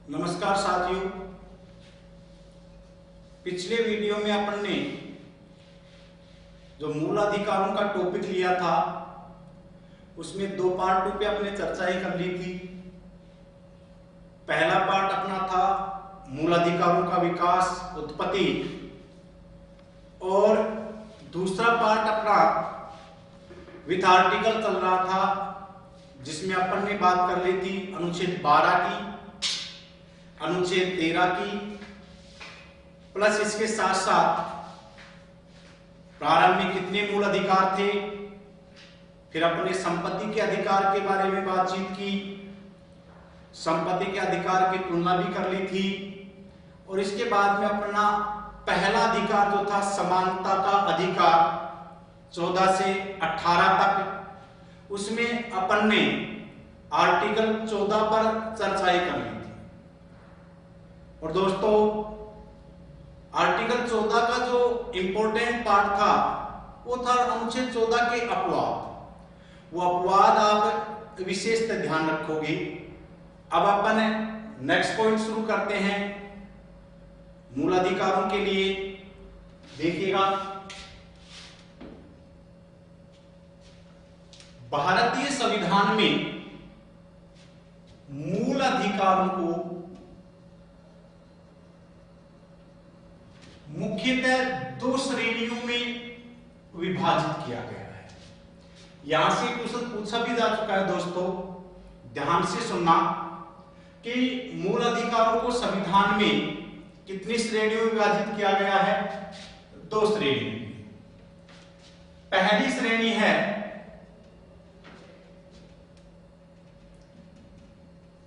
नमस्कार साथियों, पिछले वीडियो में अपन ने जो मूल अधिकारों का टॉपिक लिया था उसमें दो पार्टों पे अपने चर्चा ही कर ली थी। पहला पार्ट अपना था मूल अधिकारों का विकास, उत्पत्ति, और दूसरा पार्ट अपना विथ आर्टिकल चल रहा था जिसमें अपन ने बात कर ली थी अनुच्छेद 12 की, अनुच्छेद 13 की, प्लस इसके साथ साथ प्रारंभ में कितने मूल अधिकार थे। फिर अपने संपत्ति के अधिकार के बारे में बातचीत की, संपत्ति के अधिकार की तुलना भी कर ली थी, और इसके बाद में अपना पहला अधिकार जो था समानता का अधिकार 14 से 18 तक, उसमें अपन ने आर्टिकल 14 पर चर्चा ही कर ली थी। और दोस्तों, आर्टिकल 14 का जो इंपॉर्टेंट पार्ट था वो था अनुच्छेद 14 के अपवाद। वो अपवाद आप विशेषतः ध्यान रखोगे। अब अपन नेक्स्ट पॉइंट शुरू करते हैं मूल अधिकारों के लिए। देखिएगा, भारतीय संविधान में मूल अधिकारों को मुख्यतः दो श्रेणियों में विभाजित किया गया है। यहां से क्वेश्चन पूछा भी जा चुका है दोस्तों, ध्यान से सुनना कि मूल अधिकारों को संविधान में कितनी श्रेणियों में विभाजित किया गया है? दो श्रेणी में। पहली श्रेणी है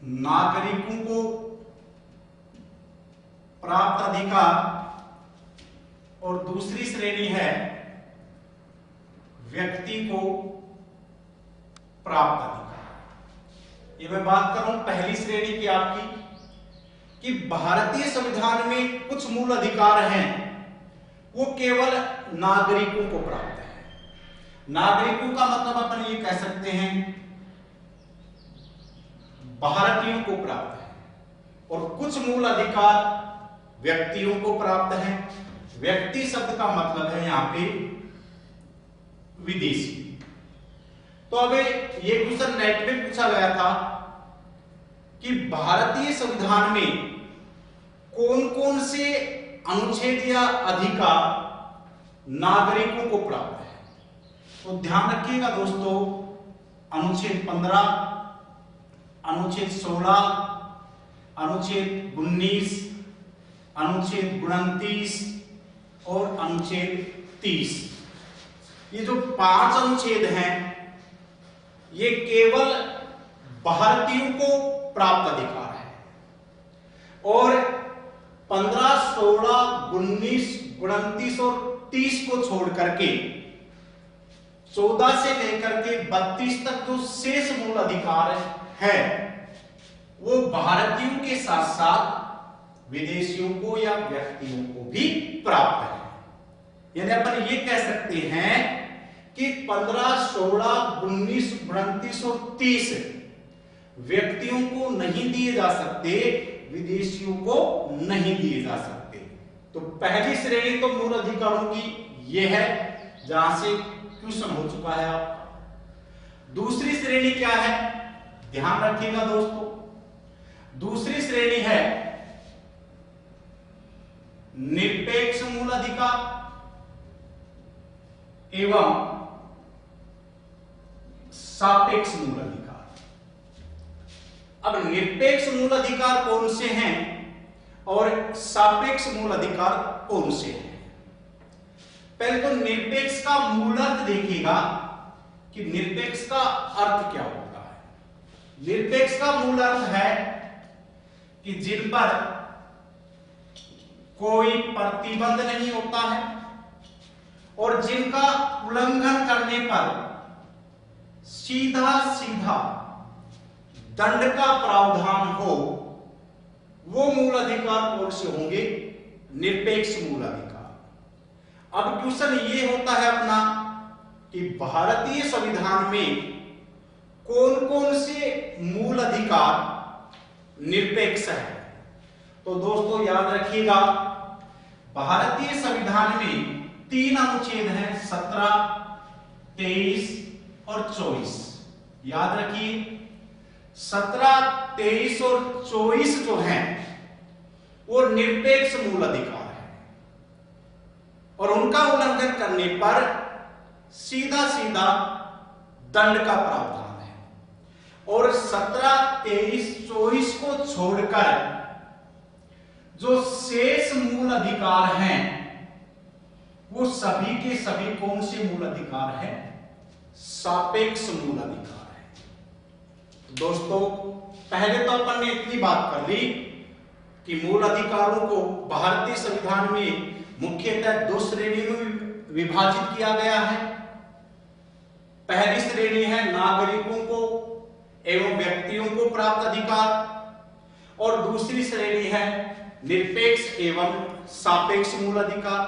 नागरिकों को प्राप्त अधिकार, और दूसरी श्रेणी है व्यक्ति को प्राप्त अधिकार। ये मैं बात कर रहा हूं पहली श्रेणी की आपकी, कि भारतीय संविधान में कुछ मूल अधिकार हैं वो केवल नागरिकों को प्राप्त है। नागरिकों का मतलब अपन ये कह सकते हैं भारतीयों को प्राप्त है, और कुछ मूल अधिकार व्यक्तियों को प्राप्त है। व्यक्ति शब्द का मतलब है यहां पे विदेशी। तो अब ये क्वेश्चन नेट में पूछा गया था कि भारतीय संविधान में कौन कौन से अनुच्छेद या अधिकार नागरिकों को प्राप्त है। तो ध्यान रखिएगा दोस्तों, अनुच्छेद 15, अनुच्छेद 16, अनुच्छेद 19, अनुच्छेद 29 और अनुच्छेद 30। ये जो 5 अनुच्छेद हैं ये केवल भारतीयों को प्राप्त अधिकार है, और 15, 16, 19, 29 और 30 को छोड़ करके 14 से लेकर के 32 तक जो शेष मूल अधिकार है वो भारतीयों के साथ साथ विदेशियों को या व्यक्तियों को भी प्राप्त है। यानी अपन ये कह सकते हैं कि 15, 16, 19, 29 और 30 व्यक्तियों को नहीं दिए जा सकते, विदेशियों को नहीं दिए जा सकते। तो पहली श्रेणी तो मूल अधिकारों की ये है, जहां से क्वेश्चन हो चुका है आपका। दूसरी श्रेणी क्या है? ध्यान रखिएगा दोस्तों, दूसरी श्रेणी है निरपेक्ष मूल अधिकार एवं सापेक्ष मूल अधिकार। अब निरपेक्ष मूल अधिकार कौन से हैं और सापेक्ष मूल अधिकार कौन से हैं? पहले तो निरपेक्ष का मूल अर्थ देखिएगा कि निरपेक्ष का अर्थ क्या होता है। निरपेक्ष का मूल अर्थ है कि जिन पर कोई प्रतिबंध नहीं होता है और जिनका उल्लंघन करने पर सीधा सीधा दंड का प्रावधान हो, वो मूल अधिकार कौन से होंगे? निरपेक्ष मूल अधिकार। अब क्वेश्चन ये होता है अपना कि भारतीय संविधान में कौन कौन से मूल अधिकार निरपेक्ष है, तो दोस्तों याद रखिएगा, भारतीय संविधान में 3 अनुच्छेद हैं, 17, 23 और 24। याद रखिए 17, 23 और 24 जो हैं वो निरपेक्ष मूल अधिकार है और उनका उल्लंघन करने पर सीधा सीधा दंड का प्रावधान है। और 17, 23, 24 को छोड़कर जो शेष मूल अधिकार हैं वो सभी के सभी कौन से मूल अधिकार हैं? सापेक्ष मूल अधिकार है। तो दोस्तों पहले तो अपन ने इतनी बात कर ली कि मूल अधिकारों को भारतीय संविधान में मुख्यतः 2 श्रेणियों में विभाजित किया गया है। पहली श्रेणी है नागरिकों को एवं व्यक्तियों को प्राप्त अधिकार और दूसरी श्रेणी है निरपेक्ष एवं सापेक्ष मूल अधिकार।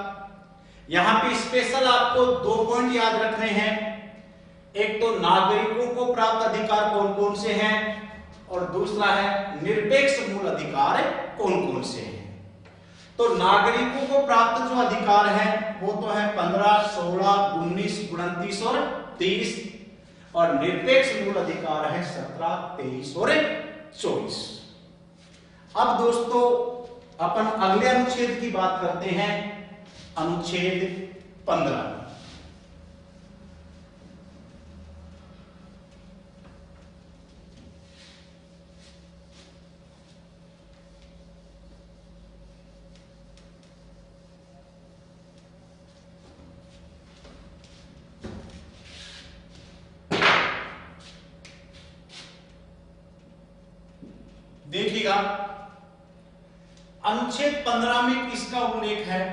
यहां पे स्पेशल आपको 2 पॉइंट याद रखने हैं। एक तो नागरिकों को प्राप्त अधिकार कौन कौन से हैं और दूसरा है निरपेक्ष मूल अधिकार कौन कौन से हैं। तो नागरिकों को प्राप्त जो अधिकार हैं वो तो है 15, 16, 19, 29 और 30 और निरपेक्ष मूल अधिकार है 17, 23 और 24। अब दोस्तों अपन अगले अनुच्छेद की बात करते हैं, अनुच्छेद 15। देखिएगा अनुच्छेद 15 में किसका उल्लेख है?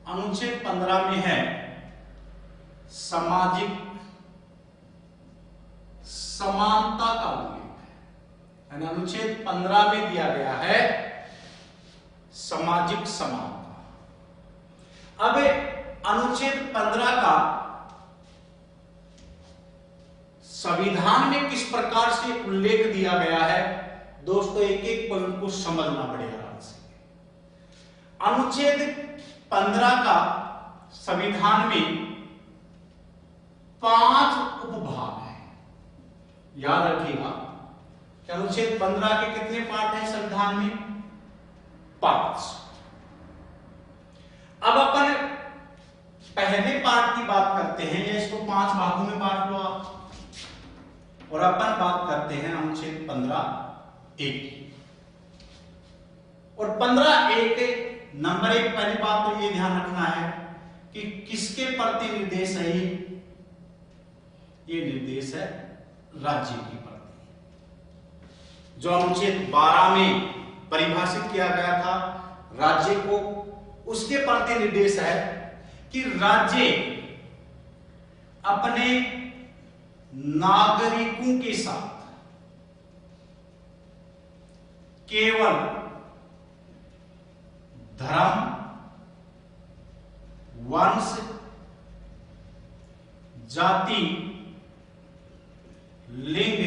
अनुच्छेद 15 में है सामाजिक समानता का उल्लेख है। अनुच्छेद 15 में दिया गया है सामाजिक समानता। अब अनुच्छेद 15 का संविधान में किस प्रकार से उल्लेख दिया गया है दोस्तों, एक एक पॉइंट को समझना पड़ेगा आराम से। अनुच्छेद 15 का संविधान में 5 उपभाग हैं। याद रखिएगा कि अनुच्छेद 15 के कितने पार्ट हैं संविधान में? 5। अब अपन पहले पार्ट की बात करते हैं, या इसको 5 भागों में बांट लो आप, और अपन बात करते हैं अनुच्छेद 15(1) और 15(1) नंबर 1 पहली बात तो ये ध्यान रखना है कि किसके प्रति निर्देश है ये निर्देश है राज्य के प्रति। जो अनुच्छेद 12 में परिभाषित किया गया था राज्य को, उसके प्रति निर्देश है कि राज्य अपने नागरिकों के साथ केवल धर्म, वंश, जाति, लिंग,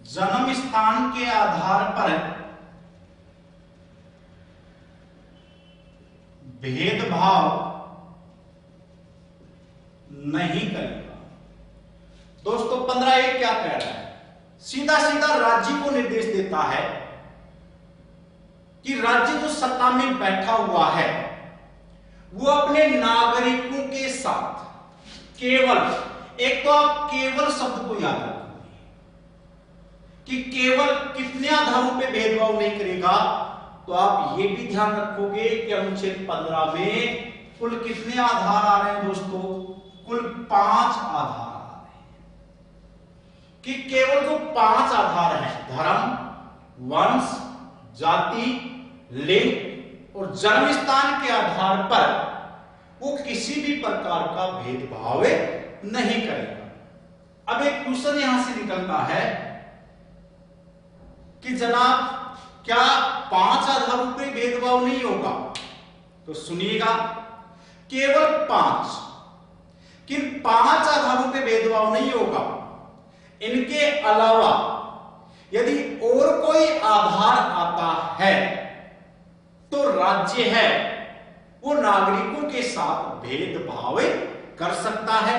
जन्म स्थान के आधार पर भेदभाव नहीं करेगा। दोस्तों 15(1) क्या कह रहा है? सीधा सीधा राज्य को निर्देश देता है कि राज्य जो सत्ता में बैठा हुआ है वो अपने नागरिकों के साथ केवल, एक तो आप केवल शब्द को याद रखोगे कि केवल कितने आधारों पे भेदभाव नहीं करेगा, तो आप ये भी ध्यान रखोगे कि अनुच्छेद 15 में कुल कितने आधार आ रहे हैं दोस्तों? कुल 5 आधार आ रहे हैं। कि केवल जो 5 आधार हैं, धर्म, वंश, जाति, लिंग और जन्म स्थान के आधार पर वो किसी भी प्रकार का भेदभाव नहीं करेगा। अब एक क्वेश्चन यहां से निकलता है कि जनाब क्या 5 आधारों पर भेदभाव नहीं होगा? तो सुनिएगा, केवल 5, किन 5 आधारों पर भेदभाव नहीं होगा। इनके अलावा यदि और कोई आधार आता है तो राज्य है वो नागरिकों के साथ भेदभाव कर सकता है,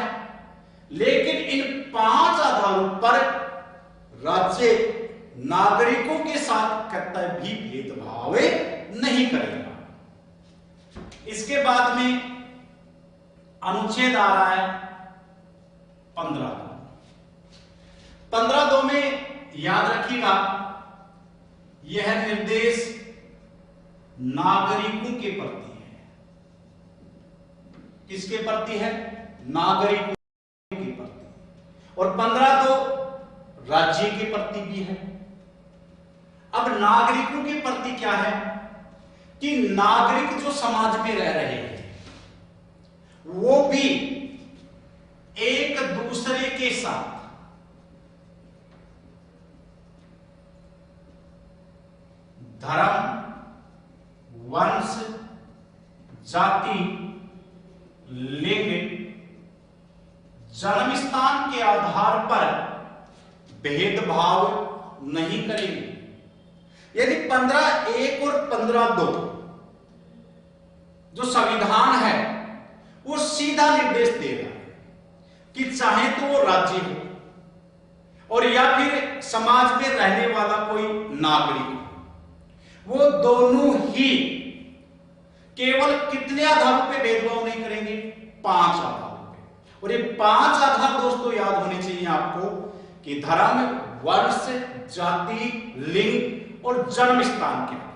लेकिन इन 5 आधारों पर राज्य नागरिकों के साथ कतई भी भेदभाव नहीं करेगा। इसके बाद में अनुच्छेद आ रहा है 15(2) में याद रखिएगा, यह निर्देश नागरिकों के प्रति है। किसके प्रति है? नागरिकों के प्रति। और 15(2) राज्य के प्रति भी है। अब नागरिकों के प्रति क्या है कि नागरिक जो समाज में रह रहे हैं वो भी एक दूसरे के साथ धर्म, वंश, जाति, लिंग, जन्म स्थान के आधार पर भेदभाव नहीं करेंगे। यदि 15(1) और 15(2) जो संविधान है वो सीधा निर्देश देगा कि चाहे तो वो राज्य हो और या फिर समाज में रहने वाला कोई नागरिक हो, वो दोनों ही केवल कितने आधारों पे भेदभाव नहीं करेंगे? 5 आधारों पे। और ये 5 आधार दोस्तों याद होने चाहिए आपको कि धर्म, वंश, जाति, लिंग और जन्म स्थान के आधार।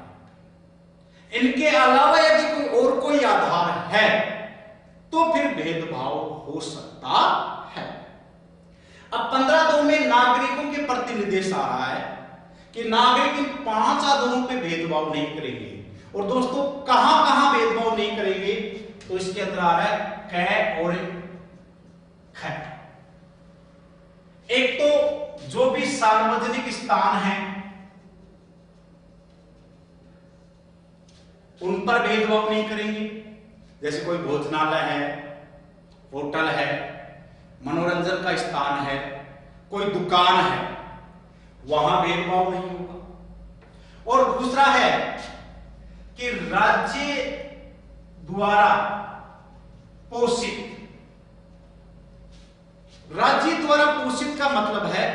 इनके अलावा यदि कोई आधार है तो फिर भेदभाव हो सकता है। अब 15(2) में नागरिकों के प्रति निर्देश आ रहा है कि नागरिक इन 5 आधारों पे भेदभाव नहीं करेंगे। और दोस्तों कहां कहां भेदभाव नहीं करेंगे? तो इसके अंदर आ रहा है क और ख। एक तो जो भी सार्वजनिक स्थान है उन पर भेदभाव नहीं करेंगे, जैसे कोई भोजनालय है, होटल है, मनोरंजन का स्थान है, कोई दुकान है, वहां भेदभाव नहीं होगा। और दूसरा है कि राज्य द्वारा पोषित, राज्य द्वारा पोषित का मतलब है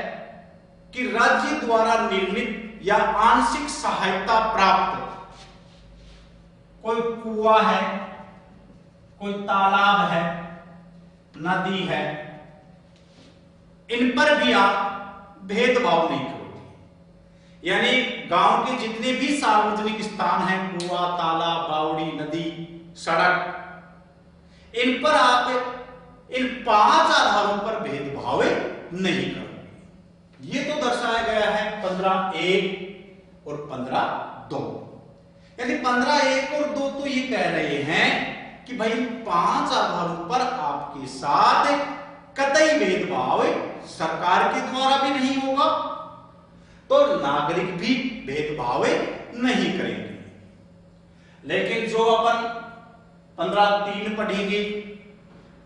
कि राज्य द्वारा निर्मित या आंशिक सहायता प्राप्त कोई कुआं है, कोई तालाब है, नदी है, इन पर भी आप भेदभाव नहीं करोगे। यानी गांव के जितने भी सार्वजनिक स्थान हैं, कुआं, तालाब, बावड़ी, नदी, सड़क, इन पर आप इन 5 आधारों पर भेदभाव नहीं करोगे। ये तो दर्शाया गया है 15(1) और 15(2। यानी 15(1) और 2 तो ये कह रहे हैं कि भाई 5 आधारों पर आपके साथ कतई भेदभाव सरकार के द्वारा भी नहीं होगा, तो नागरिक भी भेदभाव नहीं करेंगे। लेकिन जो अपन 15(3) पढ़ेंगे,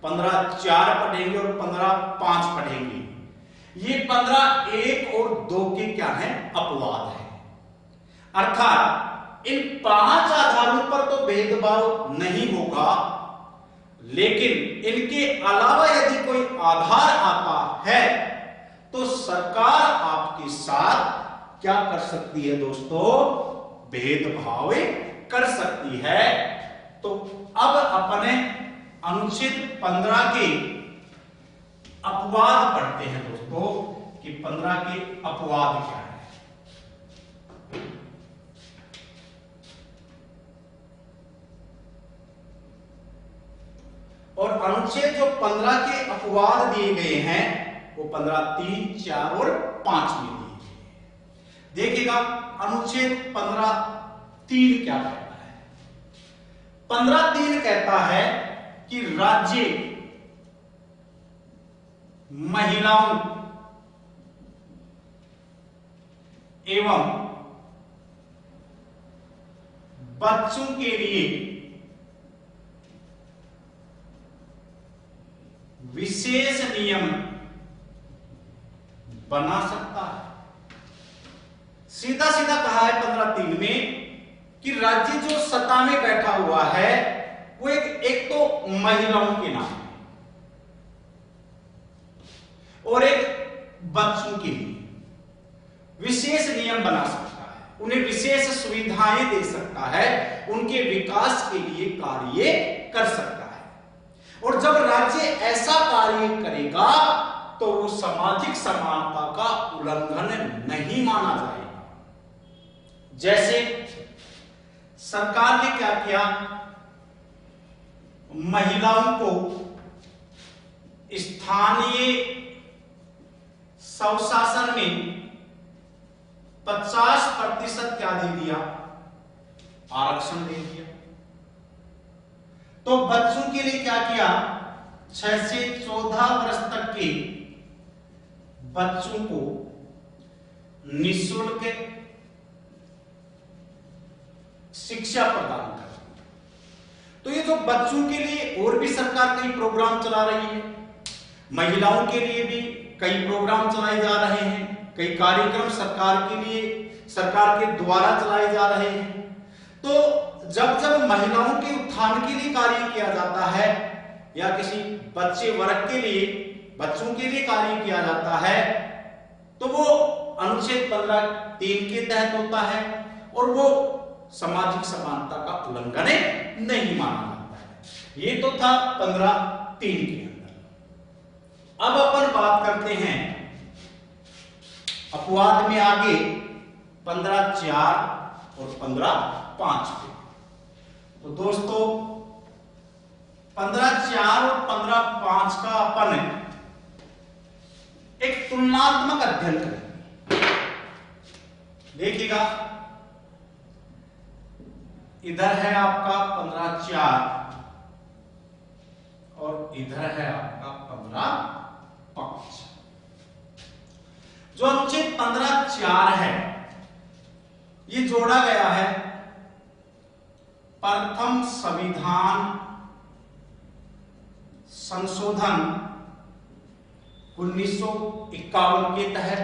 15(4) पढ़ेंगे और 15(5) पढ़ेंगे, ये 15(1) और 2 के क्या है? अपवाद है। अर्थात इन 5 आधारों पर तो भेदभाव नहीं होगा, लेकिन इनके अलावा यदि कोई आधार आता है तो सरकार आपके साथ क्या कर सकती है दोस्तों? भेदभाव कर सकती है। तो अब अपने अनुच्छेद 15 के अपवाद पढ़ते हैं दोस्तों कि 15 के अपवाद क्या है। और अनुच्छेद जो 15 के अपवाद दिए गए हैं वो 15(3), 4 और 5 में दिए गए। देखिएगा अनुच्छेद 15(3) क्या कहता है? 15(3) कहता है कि राज्य महिलाओं एवं बच्चों के लिए विशेष नियम बना सकता है। सीधा सीधा कहा है 15(3) में कि राज्य जो सत्ता में बैठा हुआ है वो एक तो महिलाओं के नाम है और एक बच्चों के लिए विशेष नियम बना सकता है, उन्हें विशेष सुविधाएं दे सकता है, उनके विकास के लिए कार्य कर सकता है। और जब राज्य ऐसा कार्य करेगा तो वो सामाजिक समानता का उल्लंघन नहीं माना जाएगा। जैसे सरकार ने क्या किया, महिलाओं को स्थानीय स्वशासन में 50% क्या दे दिया, आरक्षण दे दिया। तो बच्चों के लिए क्या किया, 6 से 14 वर्ष तक के बच्चों को निःशुल्क शिक्षा प्रदान कर। तो ये जो बच्चों के लिए और भी सरकार कई प्रोग्राम चला रही है, महिलाओं के लिए भी कई प्रोग्राम चलाए जा रहे हैं, कई कार्यक्रम सरकार के लिए, सरकार के द्वारा चलाए जा रहे हैं। तो जब जब महिलाओं के उत्थान के लिए कार्य किया जाता है या किसी बच्चे वर्ग के लिए, बच्चों के लिए कार्य किया जाता है तो वो अनुच्छेद 15(3) के तहत होता है और वो सामाजिक समानता का उल्लंघन नहीं माना जाता है। ये तो था 15(3) के अंदर। अब अपन बात करते हैं अपवाद में आगे 15(4) और 15(5) पे। तो दोस्तों 15(4) और 15(5) का अपन एक तुलनात्मक अध्ययन करेंगे। देखिएगा, इधर है आपका 15(4) और इधर है आपका 15(5). जो अनुच्छेद 15(4) है ये जोड़ा गया है प्रथम संविधान संशोधन 1951 के तहत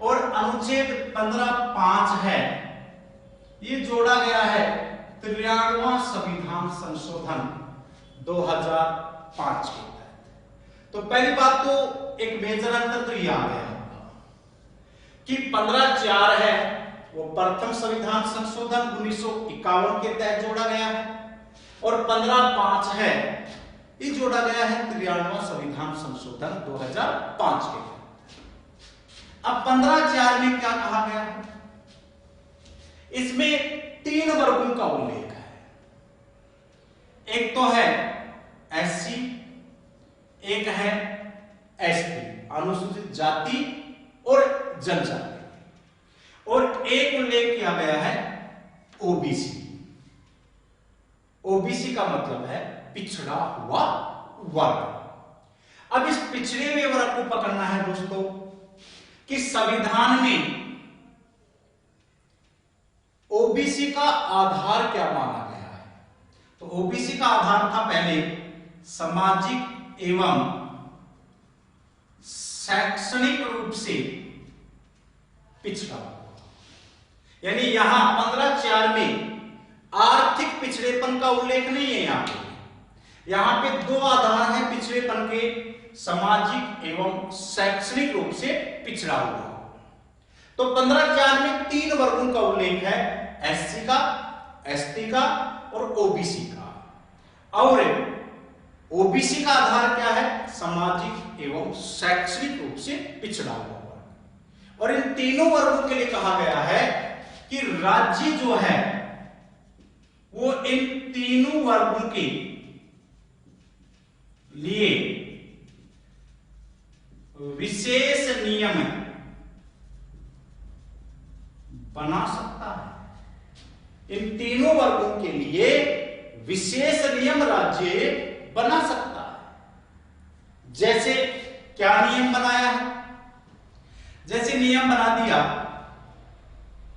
और अनुच्छेद 15(5) है ये जोड़ा गया है 93वां संविधान संशोधन 2005 के तहत। तो पहली बात तो एक मेजर अंतर तो ये आ गया कि 15(4) है वो प्रथम संविधान संशोधन 1951 के तहत जोड़ा गया है और 15(5) है ये जोड़ा गया है 93वां संविधान संशोधन 2005 के तहत। अब 15(4) में क्या कहा गया है, इसमें 3 वर्गों का उल्लेख है। एक तो है एससी, एक है एसटी अनुसूचित जाति और जनजाति, और एक उल्लेख किया गया है ओबीसी। ओबीसी का मतलब है पिछड़ा हुआ वर्ग। अब इस पिछड़े हुए वर्ग को पकड़ना है दोस्तों कि संविधान में ओबीसी का आधार क्या माना गया है। तो ओबीसी का आधार था पहले सामाजिक एवं शैक्षणिक रूप से पिछड़ा हुआ, यानी यहां 15(4) में आर्थिक पिछड़ेपन का उल्लेख नहीं है। यहां पे 2 आधार हैं पिछड़ेपन के, सामाजिक एवं शैक्षणिक रूप से पिछड़ा हुआ। तो 15(4) में 3 वर्गों का उल्लेख है, एससी का, एसटी का और ओबीसी का। और ओबीसी का आधार क्या है, सामाजिक एवं शैक्षणिक रूप से पिछड़ा हुआ वर्ग। और इन तीनों वर्गों के लिए कहा गया है कि राज्य जो है वो इन तीनों वर्गों के लिए विशेष नियम बना सकता है। इन तीनों वर्गों के लिए विशेष नियम राज्य बना सकता है। जैसे क्या नियम बनाया है, जैसे नियम बना दिया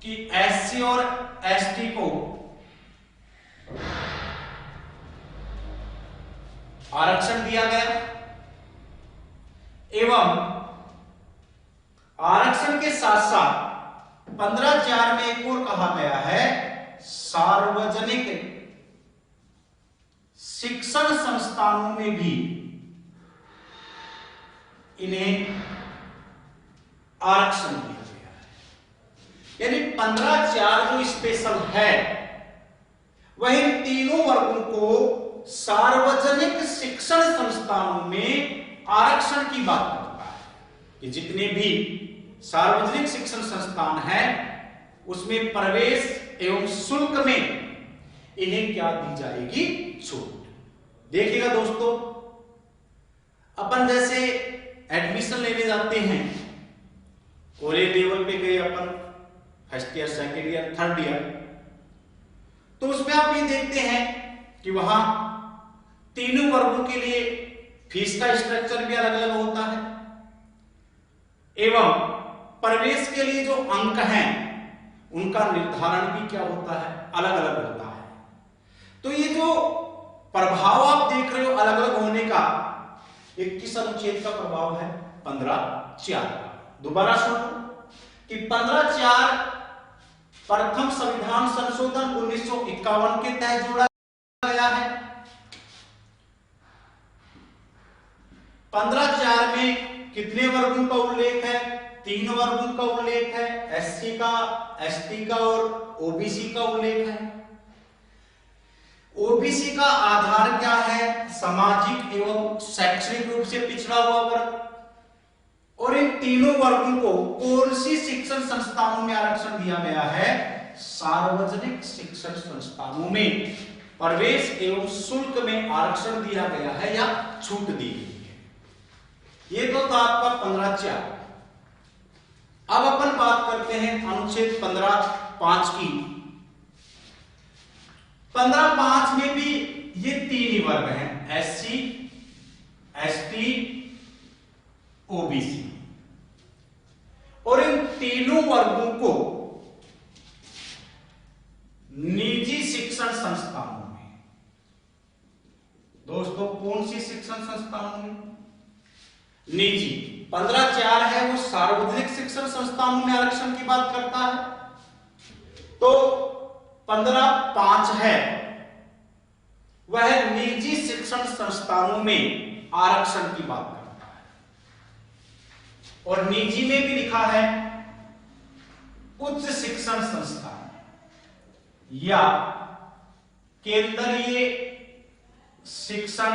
कि एससी और एसटी को आरक्षण दिया गया एवं आरक्षण के साथ साथ 15(4) में एक और कहा गया है, सार्वजनिक शिक्षण संस्थानों में भी इन्हें आरक्षण दिया गया है। यानी 15(4) जो स्पेशल है वह इन तीनों वर्गों को सार्वजनिक शिक्षण संस्थानों में आरक्षण की बात करता है कि जितने भी सार्वजनिक शिक्षण संस्थान है उसमें प्रवेश एवं शुल्क में इन्हें क्या दी जाएगी, छूट। देखिएगा दोस्तों, अपन जैसे एडमिशन लेने जाते हैं, कॉलेज लेवल पे गए अपन, first year, second year, third year, तो उसमें आप ये देखते हैं कि वहां तीनों वर्गों के लिए फीस का स्ट्रक्चर भी अलग अलग होता है एवं प्रवेश के लिए जो अंक हैं उनका निर्धारण भी क्या होता है, अलग अलग होता है। तो ये जो प्रभाव आप देख रहे हो अलग अलग होने का, 21 अनुच्छेद का प्रभाव है 15(4) का। दोबारा सुनो कि 15(4) प्रथम संविधान संशोधन 1951 के तहत जोड़ा गया है। 15(4) में कितने वर्गों का उल्लेख है, 3 वर्गों का उल्लेख है, एससी का, एसटी का और ओबीसी का उल्लेख है। ओबीसी का आधार क्या है, सामाजिक एवं शैक्षणिक रूप से पिछड़ा हुआ वर्ग। और इन तीनों वर्गों को कौन सी शिक्षण संस्थानों में आरक्षण दिया गया है, सार्वजनिक शिक्षण संस्थानों में प्रवेश एवं शुल्क में आरक्षण दिया गया है या छूट दी गई है। ये तो था आपका 15(4). अब अपन बात करते हैं अनुच्छेद 15(5) की। 15(5) में भी ये 3 ही वर्ग हैं, एससी, एसटी, ओबीसी। और इन तीनों वर्गों को निजी शिक्षण संस्थानों में, दोस्तों कौन सी शिक्षण संस्थानों में, निजी। 15(4) है वो सार्वजनिक शिक्षण संस्थानों में आरक्षण की बात करता है, तो 15(5) है वह निजी शिक्षण संस्थानों में आरक्षण की बात करता है। और निजी में भी लिखा है उच्च शिक्षण संस्थान या केंद्रीय शिक्षण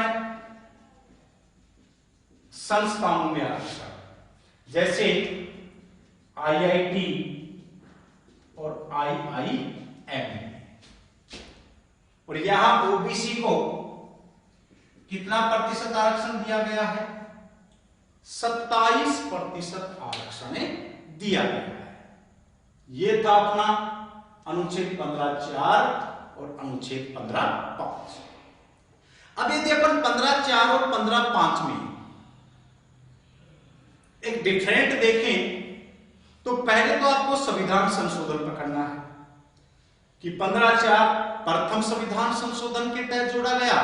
संस्थानों में आरक्षण, जैसे आईआईटी और आईआईएम। और यहां ओबीसी को कितना प्रतिशत आरक्षण दिया गया है, 27% आरक्षण दिया गया है। यह था अपना अनुच्छेद 15(4) और अनुच्छेद 15(5). अब यदि अपन 15(4) और 15(5) में एक डिफरेंट देखें तो पहले तो आपको संविधान संशोधन पकड़ना है कि 15(4) प्रथम संविधान संशोधन के तहत जोड़ा गया,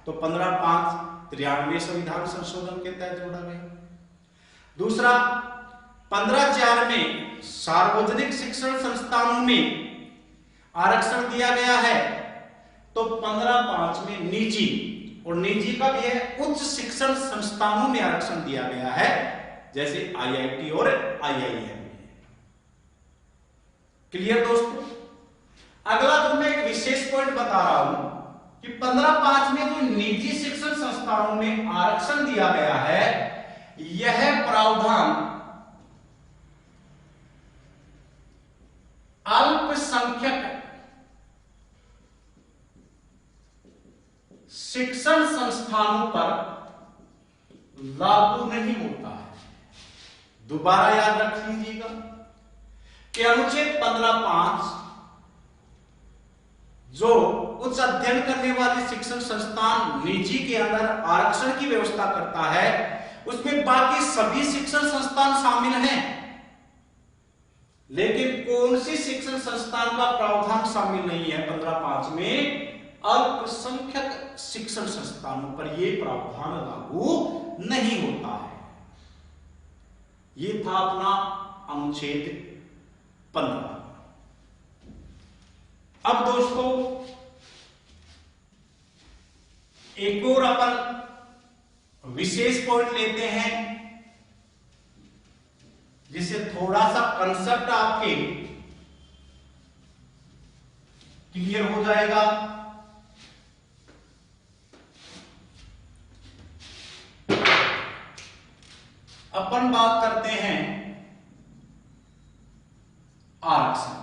तो 15(5) 93वें संविधान संशोधन के तहत जोड़ा गया। दूसरा, 15(4) में सार्वजनिक शिक्षण संस्थानों में आरक्षण दिया गया है, तो 15(5) में निजी, और निजी का भी है उच्च शिक्षण संस्थानों में आरक्षण दिया गया है, जैसे आईआईटी और आईआईएम। क्लियर दोस्तों? अगला तो मैं एक विशेष पॉइंट बता रहा हूं कि 15(5) में जो निजी शिक्षण संस्थानों में आरक्षण दिया गया है, यह प्रावधान अल्पसंख्यक शिक्षण संस्थानों पर लागू नहीं होता है। दोबारा याद रख लीजिएगा कि अनुच्छेद 15(5) जो उच्च अध्ययन करने वाले शिक्षण संस्थान निजी के अंदर आरक्षण की व्यवस्था करता है, उसमें बाकी सभी शिक्षण संस्थान शामिल हैं, लेकिन कौन सी शिक्षण संस्थान का प्रावधान शामिल नहीं है 15(5) में, अल्पसंख्यक शिक्षण संस्थानों पर यह प्रावधान लागू नहीं होता है। यह था अपना अनुच्छेद 15। अब दोस्तों एक और अपन विशेष पॉइंट लेते हैं जिससे थोड़ा सा कंसेप्ट आपके क्लियर हो जाएगा। अपन बात करते हैं आरक्षण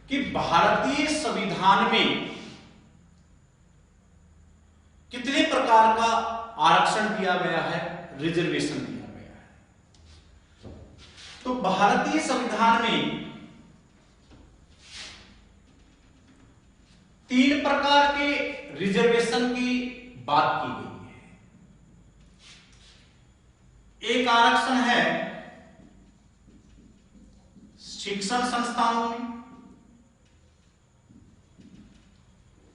की कि भारतीय संविधान में कितने प्रकार का आरक्षण दिया गया है, रिजर्वेशन दिया गया है। तो भारतीय संविधान में 3 प्रकार के रिजर्वेशन की बात की गई है। एक आरक्षण है शिक्षण संस्थानों में,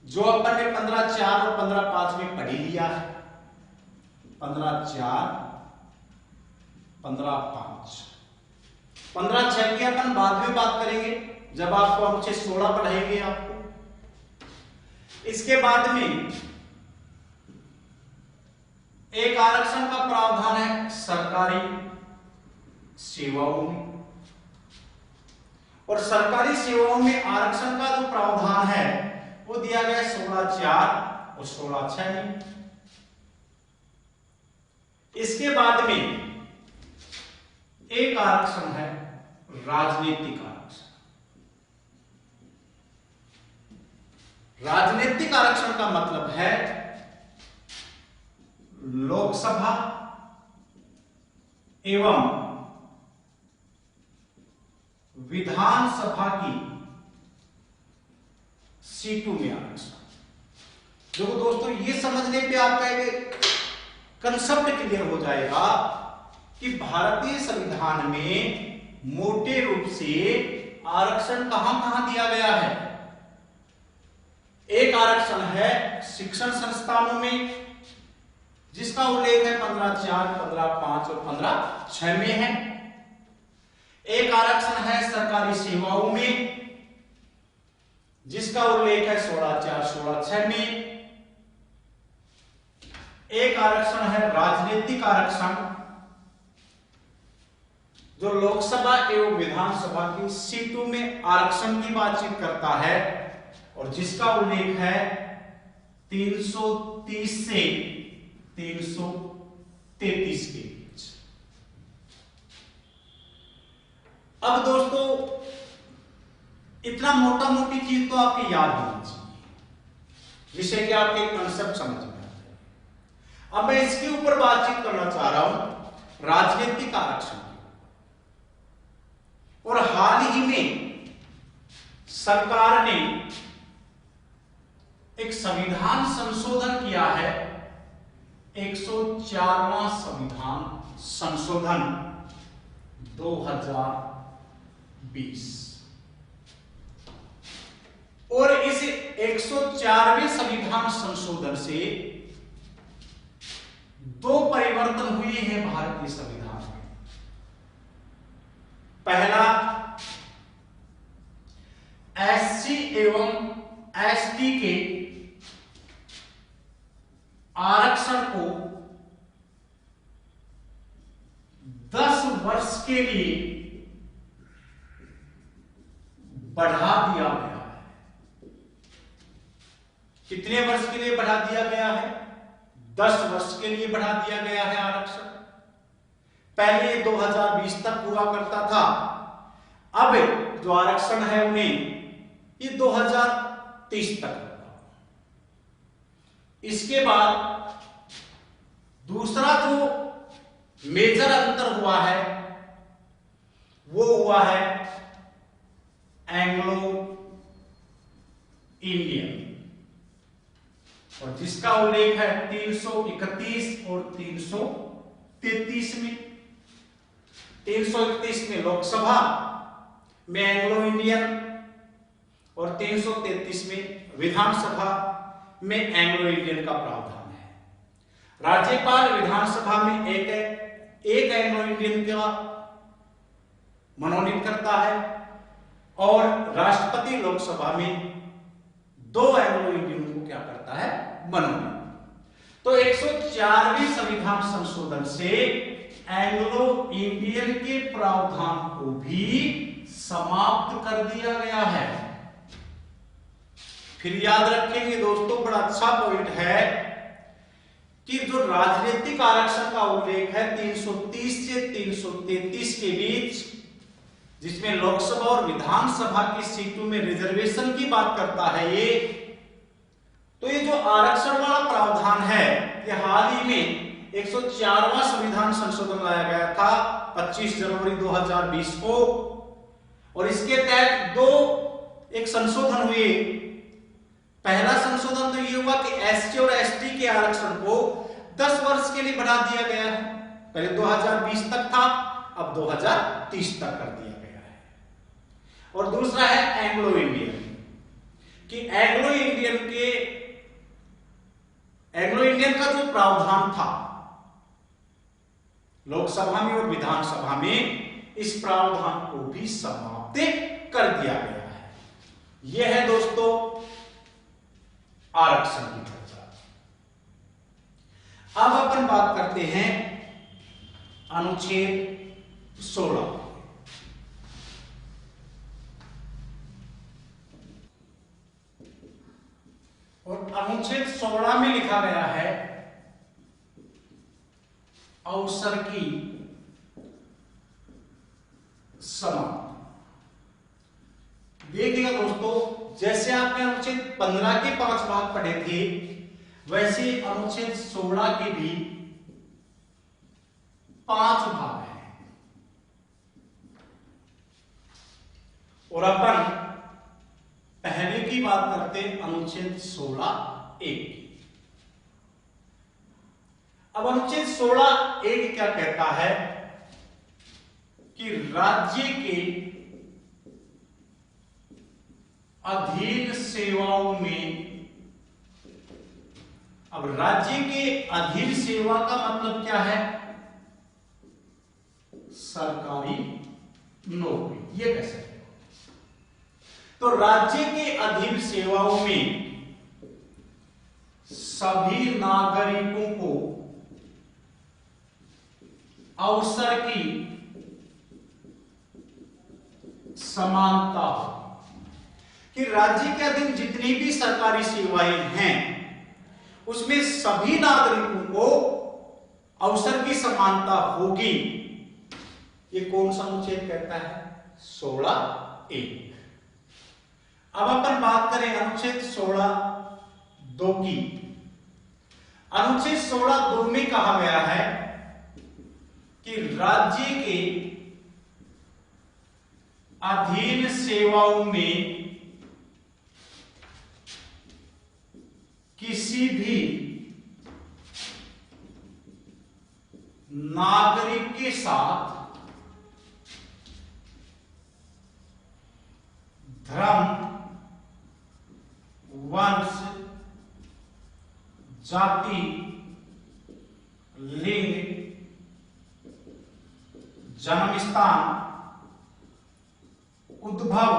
जो अपन ने 15(4) और 15(5) में पढ़ी लिया है। 15(4), 15(5), 15(6) की अपन बाद में बात करेंगे जब आपको हम 16 पढ़ाएंगे आपको। इसके बाद में एक आरक्षण का प्रावधान है सरकारी सेवाओं में, और सरकारी सेवाओं में आरक्षण का जो प्रावधान है वो दिया गया 16(4) और 16(6) में। इसके बाद में एक आरक्षण है राजनीतिक आरक्षण। राजनीतिक आरक्षण का मतलब है लोकसभा एवं विधानसभा की सीटों में आरक्षण। जो दोस्तों ये समझने पे आपका एक कंसेप्ट क्लियर हो जाएगा कि भारतीय संविधान में मोटे रूप से आरक्षण कहां कहां दिया गया है। एक आरक्षण है शिक्षण संस्थानों में, जिसका उल्लेख है 15(4), 15(5) और 15(6) में है। एक आरक्षण है सरकारी सेवाओं में, जिसका उल्लेख है 16(4), 16(6) में। एक आरक्षण है राजनीतिक आरक्षण, जो लोकसभा एवं विधानसभा की सीटों में आरक्षण की बातचीत करता है, और जिसका उल्लेख है 330 से 333 के बीच। अब दोस्तों इतना मोटा मोटी चीज तो आपके याद होनी चाहिए, जिससे कि आपके कंसेप्ट समझ में आते हैं। अब मैं इसके ऊपर बातचीत करना चाह रहा हूं राजनीतिक आरक्षण। और हाल ही में सरकार ने एक संविधान संशोधन किया है, 104वां संविधान संशोधन 2020। और इस 104वें संविधान संशोधन से 2 परिवर्तन हुए हैं भारतीय संविधान में। पहला, एससी एवं एसटी के आरक्षण को 10 वर्ष के लिए बढ़ा दिया गया है। कितने वर्ष के लिए बढ़ा दिया गया है? 10 वर्ष के लिए बढ़ा दिया गया है आरक्षण। पहले 2020 तक हुआ करता था, अब जो आरक्षण है उन्हें ये 2030 तक होगा। इसके बाद दूसरा जो मेजर अंतर हुआ है वो हुआ है एंग्लो इंडियन, और जिसका उल्लेख है 331 और 333 में। 331 में लोकसभा में एंग्लो इंडियन और 333 में विधानसभा में एंग्लो इंडियन का प्रावधान है। राज्यपाल विधानसभा में एक एंग्लो इंडियन का मनोनीत करता है और राष्ट्रपति लोकसभा में 2 एंग्लो इंडियन को क्या करता है, मनोनीत। तो 104वें संविधान संशोधन से एंग्लो इंडियन के प्रावधान को भी समाप्त कर दिया गया है। फिर याद रखेंगे दोस्तों, बड़ा अच्छा पॉइंट है कि जो राजनीतिक आरक्षण का उल्लेख है 330 से 333 के बीच, जिसमें लोकसभा और विधानसभा की सीटों में रिजर्वेशन की बात करता है ये, तो ये जो आरक्षण वाला प्रावधान है ये हाल ही में 104वां संविधान संशोधन लाया गया था 25 जनवरी 2020 को, और इसके तहत 2 एक संशोधन हुए। पहला संशोधन तो ये हुआ कि एससी और एसटी के आरक्षण को 10 वर्ष के लिए बढ़ा दिया गया है। पहले 2020 तक था, अब 2030 तक कर दिया गया है। और दूसरा है एंग्लो इंडियन, कि एंग्लो इंडियन का जो प्रावधान था लोकसभा में और विधानसभा में, इस प्रावधान को भी समाप्त कर दिया गया है। यह है दोस्तों आरक्षण की चर्चा। अब अपन बात करते हैं अनुच्छेद 16। और अनुच्छेद 16 में लिखा गया है अवसर की समाप्ति। देखिएगा दोस्तों, जैसे आपने अनुच्छेद 15 के 5 भाग पढ़े थे, वैसे अनुच्छेद 16 के भी 5 भाग हैं। और अपन पहले की बात करते हैं अनुच्छेद 16(1) की। अब अनुच्छेद 16(1) क्या कहता है कि राज्य के अधीन सेवाओं में, अब राज्य के अधीन सेवा का मतलब क्या है, सरकारी नौकरी, ये कह सकते हो। तो राज्य के अधीन सेवाओं में सभी नागरिकों को अवसर की समानता हो, कि राज्य के अधीन जितनी भी सरकारी सेवाएं हैं उसमें सभी नागरिकों को अवसर की समानता होगी। ये कौन सा अनुच्छेद कहता है, 16(1). अब अपन बात करें अनुच्छेद 16(2) की। अनुच्छेद 16(2) में कहा गया है कि राज्य के अधीन सेवाओं में किसी भी नागरिक के साथ धर्म, वंश, जाति, लिंग, जन्म स्थान, उद्भव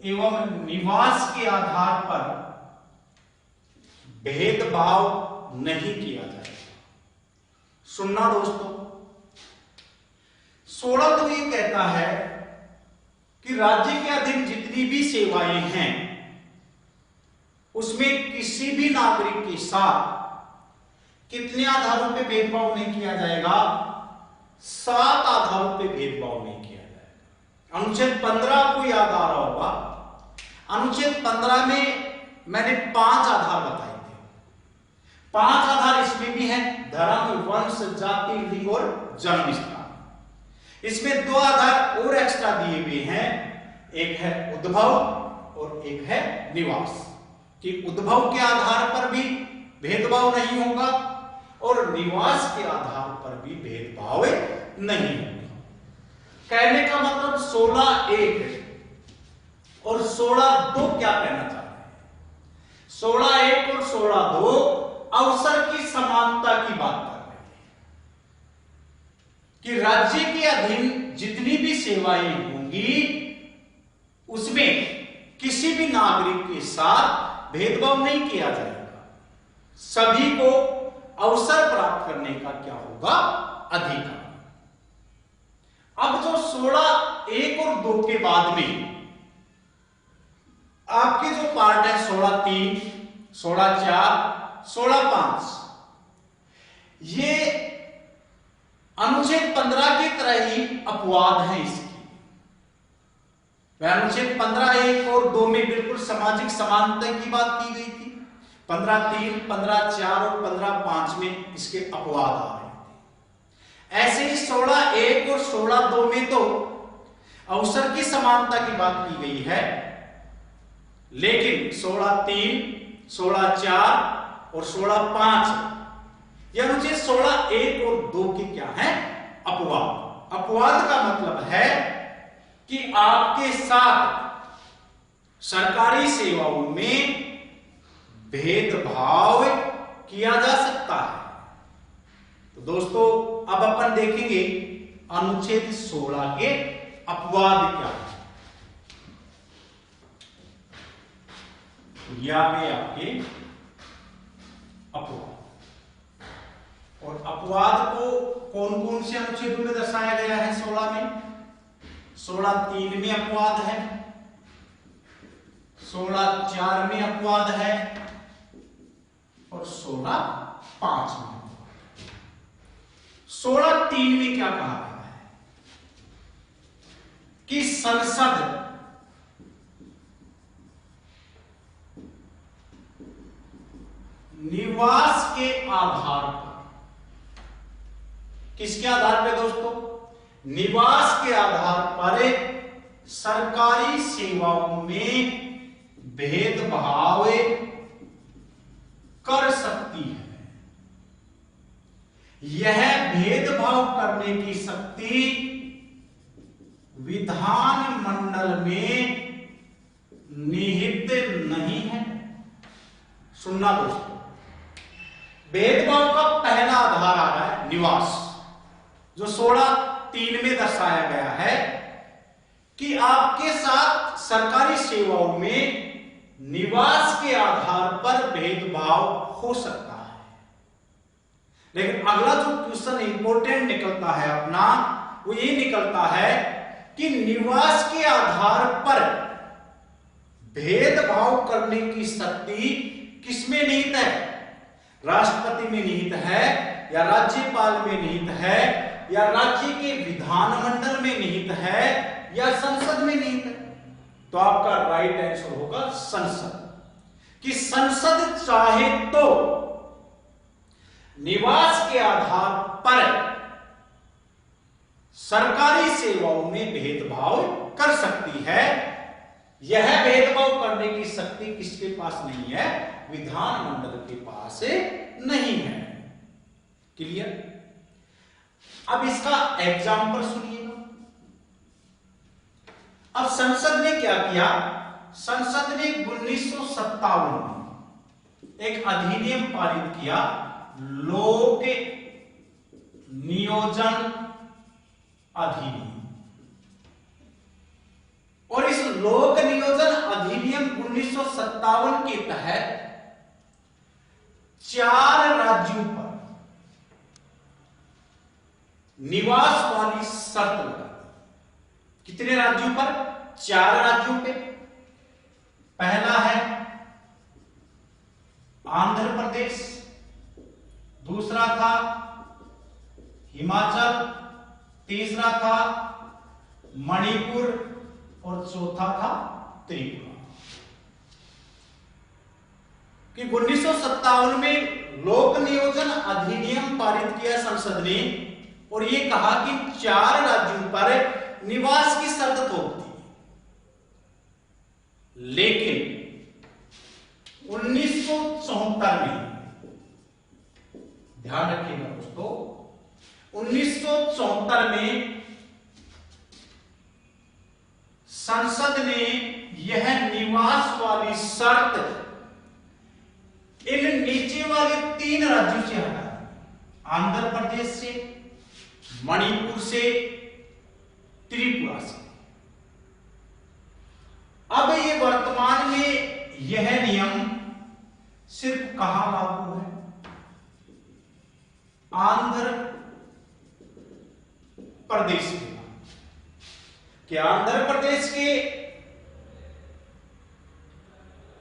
एवं निवास के आधार पर भेदभाव नहीं किया जाएगा। सुनना दोस्तों, 16 तो ये कहता है कि राज्य के अधीन जितनी भी सेवाएं हैं उसमें किसी भी नागरिक के साथ कितने आधारों पे भेदभाव नहीं किया जाएगा, 7 आधारों पे भेदभाव नहीं किया जाएगा। अनुच्छेद 15 को याद आ रहा होगा, अनुच्छेद 15 में मैंने 5 आधार बताए थे। 5 आधार इसमें भी हैं, धर्म, वंश, जाति, लिंग और जन्म स्थान। इसमें 2 आधार और एक्स्ट्रा दिए हुए हैं, एक है उद्भव और एक है निवास, कि उद्भव के आधार पर भी भेदभाव नहीं होगा और निवास के आधार पर भी भेदभाव नहीं होगा। कहने का मतलब 16(1) और 16(2) क्या कहना चाहते हैं, 16(1) और 16(2) अवसर की समानता की बात कर रहे हैं। कि राज्य के अधीन जितनी भी सेवाएं होंगी उसमें किसी भी नागरिक के साथ भेदभाव नहीं किया जाएगा, सभी को अवसर प्राप्त करने का क्या होगा, अधिकार। अब जो 16(1) और 2 के बाद में आपके जो पार्ट है 16(3), 16(4), 16(5), ये अनुच्छेद 15 की तरह ही अपवाद है इसकी। वह अनुच्छेद 15(1) और 2 में बिल्कुल सामाजिक समानता की बात की गई थी, 15(3), 15(4) और 15(5) में इसके अपवाद आ रहे थे। ऐसे ही 16(1) और 16(2) में तो अवसर की समानता की बात की गई है, लेकिन 16(3), 16(4) और 16(5) यह अनुच्छेद 16(1) और 2 के क्या है, अपवाद। अपवाद का मतलब है कि आपके साथ सरकारी सेवाओं में भेदभाव किया जा सकता है। तो दोस्तों अब अपन देखेंगे अनुच्छेद 16 के अपवाद क्या है। यहां पे आपके अपवाद, और अपवाद को कौन कौन से अनुच्छेदों में दर्शाया गया है 16 में। 16(3) में अपवाद है, 16(4) में अपवाद है और 16(5) में। 16(3) में क्या कहा गया है कि संसद निवास के आधार पर, किसके आधार पे दोस्तों, निवास के आधार पर सरकारी सेवाओं में भेदभाव कर सकती है। यह भेदभाव करने की शक्ति विधान मंडल में निहित नहीं है। सुनना दोस्तों, भेदभाव का पहला आधार आ रहा है निवास, जो 16(3) में दर्शाया गया है कि आपके साथ सरकारी सेवाओं में निवास के आधार पर भेदभाव हो सकता है। लेकिन अगला जो क्वेश्चन इंपॉर्टेंट निकलता है अपना, वो ये निकलता है कि निवास के आधार पर भेदभाव करने की शक्ति किसमें निहित है, राष्ट्रपति में निहित है या राज्यपाल में निहित है या राज्य के विधानमंडल में निहित है या संसद में निहित है। तो आपका राइट आंसर होगा संसद, कि संसद चाहे तो निवास के आधार पर सरकारी सेवाओं में भेदभाव कर सकती है। यह भेदभाव करने की शक्ति किसके पास नहीं है, विधानमंडल के पास नहीं है। क्लियर। अब इसका एग्जाम्पल सुनिएगा। अब संसद ने क्या किया, संसद ने 1957 में एक अधिनियम पारित किया, लोक नियोजन अधिनियम। और इस लोक नियोजन अधिनियम 1957 के तहत 4 राज्यों पर निवास वाली शर्त लगा। कितने राज्यों पर, 4 राज्यों पे। पहला है आंध्र प्रदेश, दूसरा था हिमाचल, तीसरा था मणिपुर और चौथा था त्रिपुरा। कि 1957 में लोक नियोजन अधिनियम पारित किया संसद ने और ये कहा कि 4 राज्यों पर निवास की शर्त थोपती। लेकिन 1974 में, ध्यान रखिएगा दोस्तों, 1974 में संसद ने यह निवास वाली शर्त इन नीचे वाले 3 राज्यों से हटा, आंध्र प्रदेश से, मणिपुर से, त्रिपुरा से। अब ये वर्तमान में यह नियम सिर्फ कहां लागू है? आंध्र प्रदेश में। क्या आंध्र प्रदेश के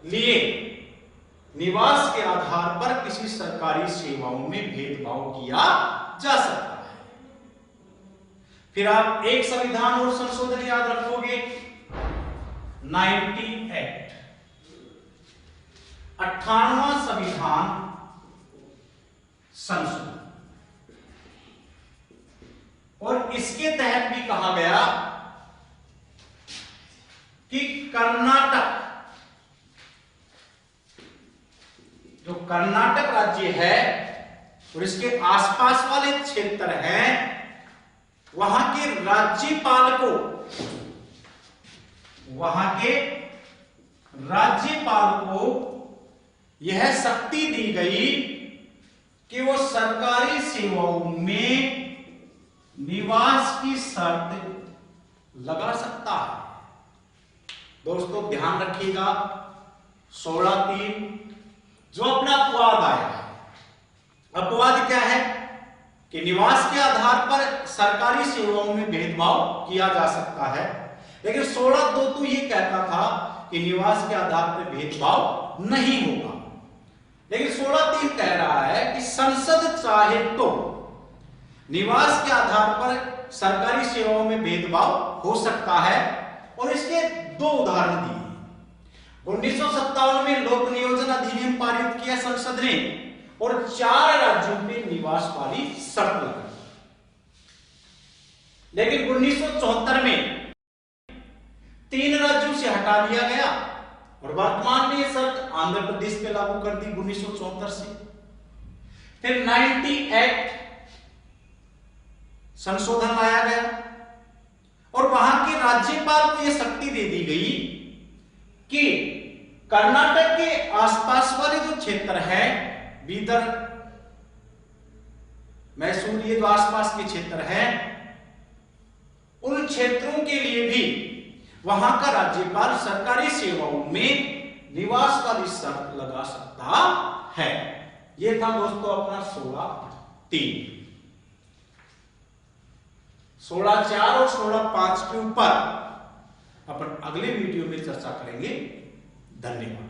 लिए निवास के आधार पर किसी सरकारी सेवाओं में भेदभाव किया जा सकता है? फिर आप एक संविधान और संशोधन याद रखोगे, 90 एक्ट, 98वां संविधान संशोधन। और इसके तहत भी कहा गया कि कर्नाटक, जो कर्नाटक राज्य है और इसके आसपास वाले क्षेत्र हैं, वहां के राज्यपाल को, यह शक्ति दी गई कि वो सरकारी सेवाओं में निवास की शर्त लगा सकता है। दोस्तों ध्यान रखिएगा, 16(3) जो अपना अपवाद आया है, अपवाद क्या है कि निवास के आधार पर सरकारी सेवाओं में भेदभाव किया जा सकता है, लेकिन 16(2) तो ये कहता था कि निवास के आधार पर भेदभाव नहीं होगा। लेकिन 16(3) कह रहा है कि संसद चाहे तो निवास के आधार पर सरकारी सेवाओं में भेदभाव हो सकता है। और इसके दो उदाहरण दिए। 1957 में लोक नियोजन अधिनियम पारित किया संसद ने और 4 राज्यों में निवास वाली शर्त लगाई। लेकिन 1974 में 3 राज्यों से हटा दिया गया और वर्तमान में यह शर्त आंध्र प्रदेश पे लागू कर दी 1974 से। फिर 90 एक्ट संशोधन लाया गया और वहां के राज्यपाल को यह शक्ति दे दी गई कि कर्नाटक के आसपास वाले जो क्षेत्र है, बीदर, मैसूर, ये जो आसपास के क्षेत्र हैं, उन क्षेत्रों के लिए भी वहां का राज्यपाल सरकारी सेवाओं में निवास वाली शर्त लगा सकता है। यह था दोस्तों अपना 16(3). 16(4) और 16(5) के ऊपर अपन अगले वीडियो में चर्चा करेंगे। धन्यवाद।